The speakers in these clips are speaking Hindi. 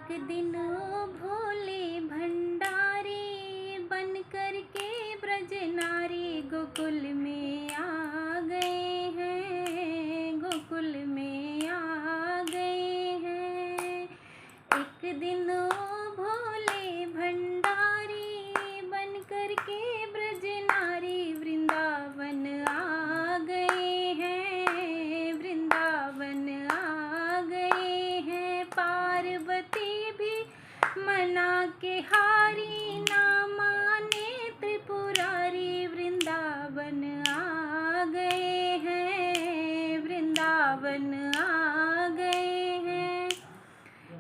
दिन भोले भंडारी बन कर के ब्रज नारी गोकुल में आ गए हैं, गोकुल में आ गए हैं। एक दिन भोले भंडारी बन कर के ब्रज नारी वृंदावन आ गए हैं, वृंदावन आ गए हैं। पार्वती भी मना के हारी, ना माने त्रिपुरारी वृंदावन आ गए हैं, वृंदावन आ गए हैं।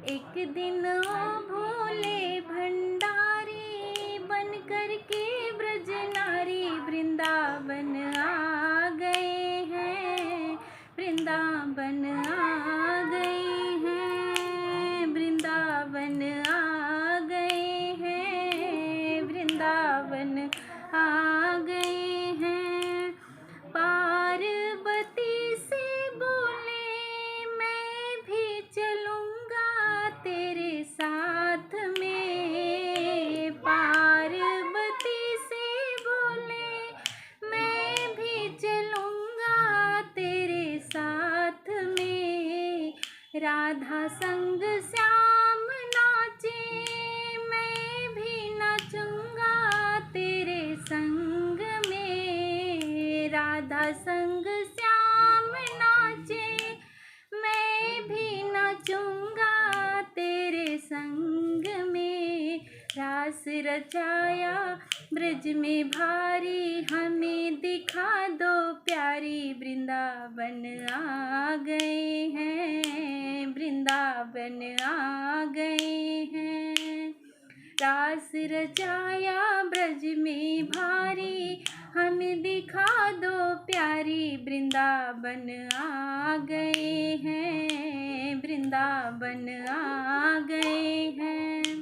एक दिन भोले भंडारी बन कर के ब्रज नारी वृंदावन आ गए हैं, वृंदावन आ गए हैं, वृंदावन आ गए हैं, वृंदावन आ गए हैं। पार्वती से बोले मैं भी चलूँगा तेरे साथ में। पार्वती से बोले मैं भी चलूँगा तेरे साथ में। राधा संग श्याम नाचे मैं भी नाचूँगा तेरे संग में। राधा संग श्याम नाचे मैं भी नाचूँगा तेरे संग में। रास रचाया ब्रज में भारी, हमें दिखा दो प्यारी वृंदावन आ गए हैं, वृंदावन आ गए हैं। रास रचाया ब्रज में भारी, हमें दिखा दो प्यारी वृंदावन आ गए हैं, वृंदावन आ गए हैं।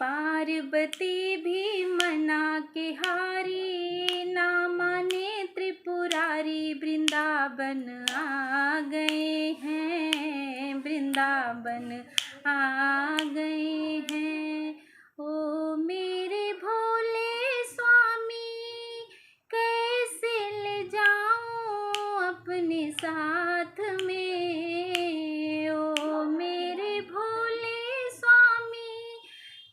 पार्वती भी मना के हारी, ना माने त्रिपुरारी वृंदावन आ गए हैं, वृंदावन आ गए हैं। ओ मेरे भोले स्वामी कैसे ले जाऊं अपने साथ में। ओ मेरे भोले स्वामी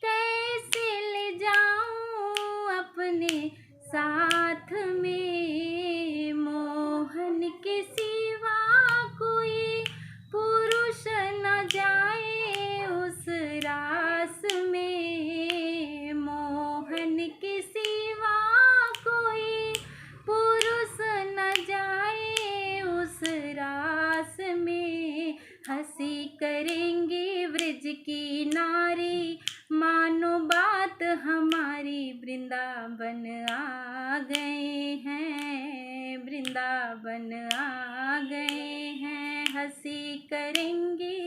कैसे ले जाऊं अपने साथ में। मोहन के सिवा कोई पुरुष न जाए उस रास में। मोहन के सिवा कोई पुरुष न जाए उस रास में। हंसी करेंगे व्रज की नारी, मानो बात हमारी वृंदावन आ गए हैं, वृंदावन आ गए हैं। हंसी करेंगे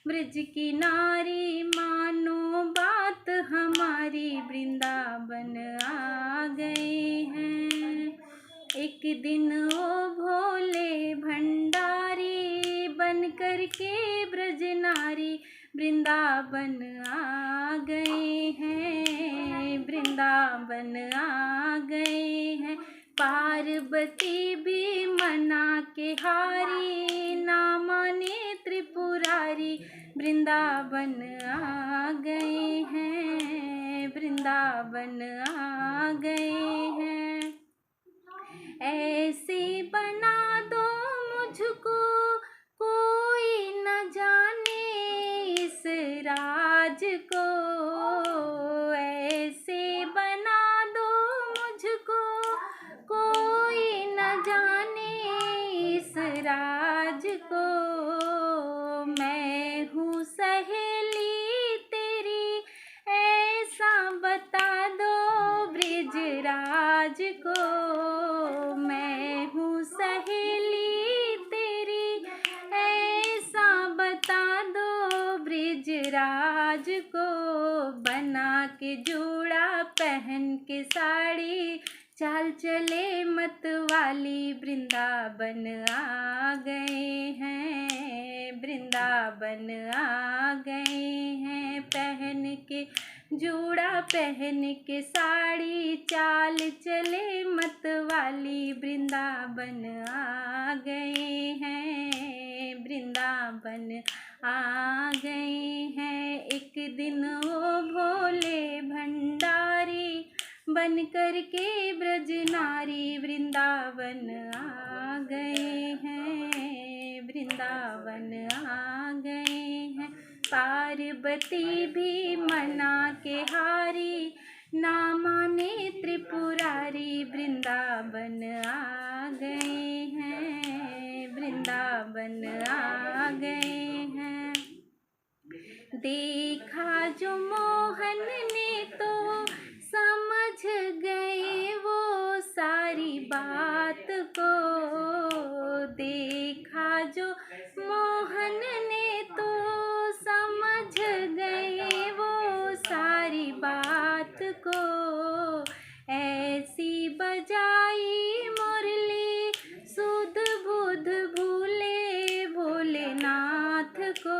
ब्रज की नारी, मानो बात हमारी वृंदावन आ गए हैं। एक दिन ओ भोले भंडारी बन कर के ब्रज नारी वृंदावन आ गए हैं, वृंदावन आ गए हैं। पार्वती भी मना के हारी, ना माने त्रिपुरारी वृंदावन आ गए हैं, वृंदावन आ गए हैं। ऐसे बना दो मुझको कोई न जाने इस राज को। ऐसे बना दो मुझको कोई न जाने इस राज को। मैं हूँ सहेली तेरी ऐसा बता दो ब्रिजराज को। मैं हूँ सहेली तेरी ऐसा बता दो ब्रिजराज को। बना के जोड़ा पहन के साड़ी, चाल चले मत वाली वृंदावन आ गए हैं, वृंदावन आ गए हैं। पहन के जूड़ा पहन के साड़ी, चाल चले मतवाली, वृंदावन आ गए हैं, वृंदावन आ गए हैं। एक दिन वो भोले भंडारी बन कर के ब्रज नारी, वृंदावन आ गए हैं, वृंदावन आ गए हैं। पार्वती भी मना के हारी, ना माने त्रिपुरारी, वृंदावन आ गए हैं, वृंदावन आ गए हैं। देखा जो मोहन ने तो समझ गए वो सारी बात को, देखा जो मोहन ने तो समझ गए वो सारी बात को। ऐसी बजाई मुरली सुध बुध भूले भोलेनाथ को,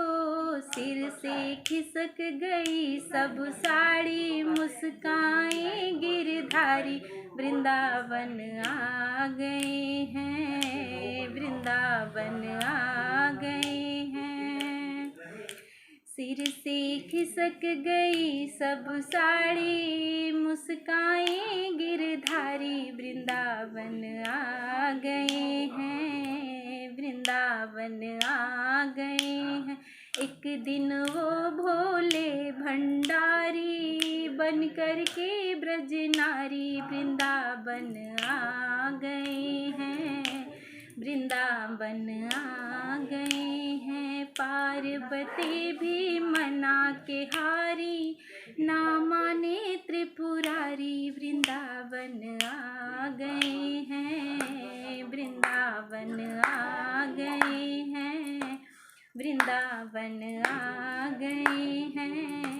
सिर से खिसक गई सब साड़ी, मुस्काएं गिरधारी, वृंदावन आ गए हैं, वृंदावन आ गए हैं। सिर से खिसक गई सब साड़ी, मुस्काएं गिरधारी, वृंदावन आ गए हैं, वृंदावन आ गए हैं। एक दिन वो भोले भंडारी बन कर के ब्रज नारी, वृंदावन आ गए हैं, वृंदावन आ गए हैं। पार्वती भी मना के हारी, ना माने त्रिपुरारी, वृंदावन आ गए हैं, वृंदावन आ गए हैं, वृंदावन आ गए हैं।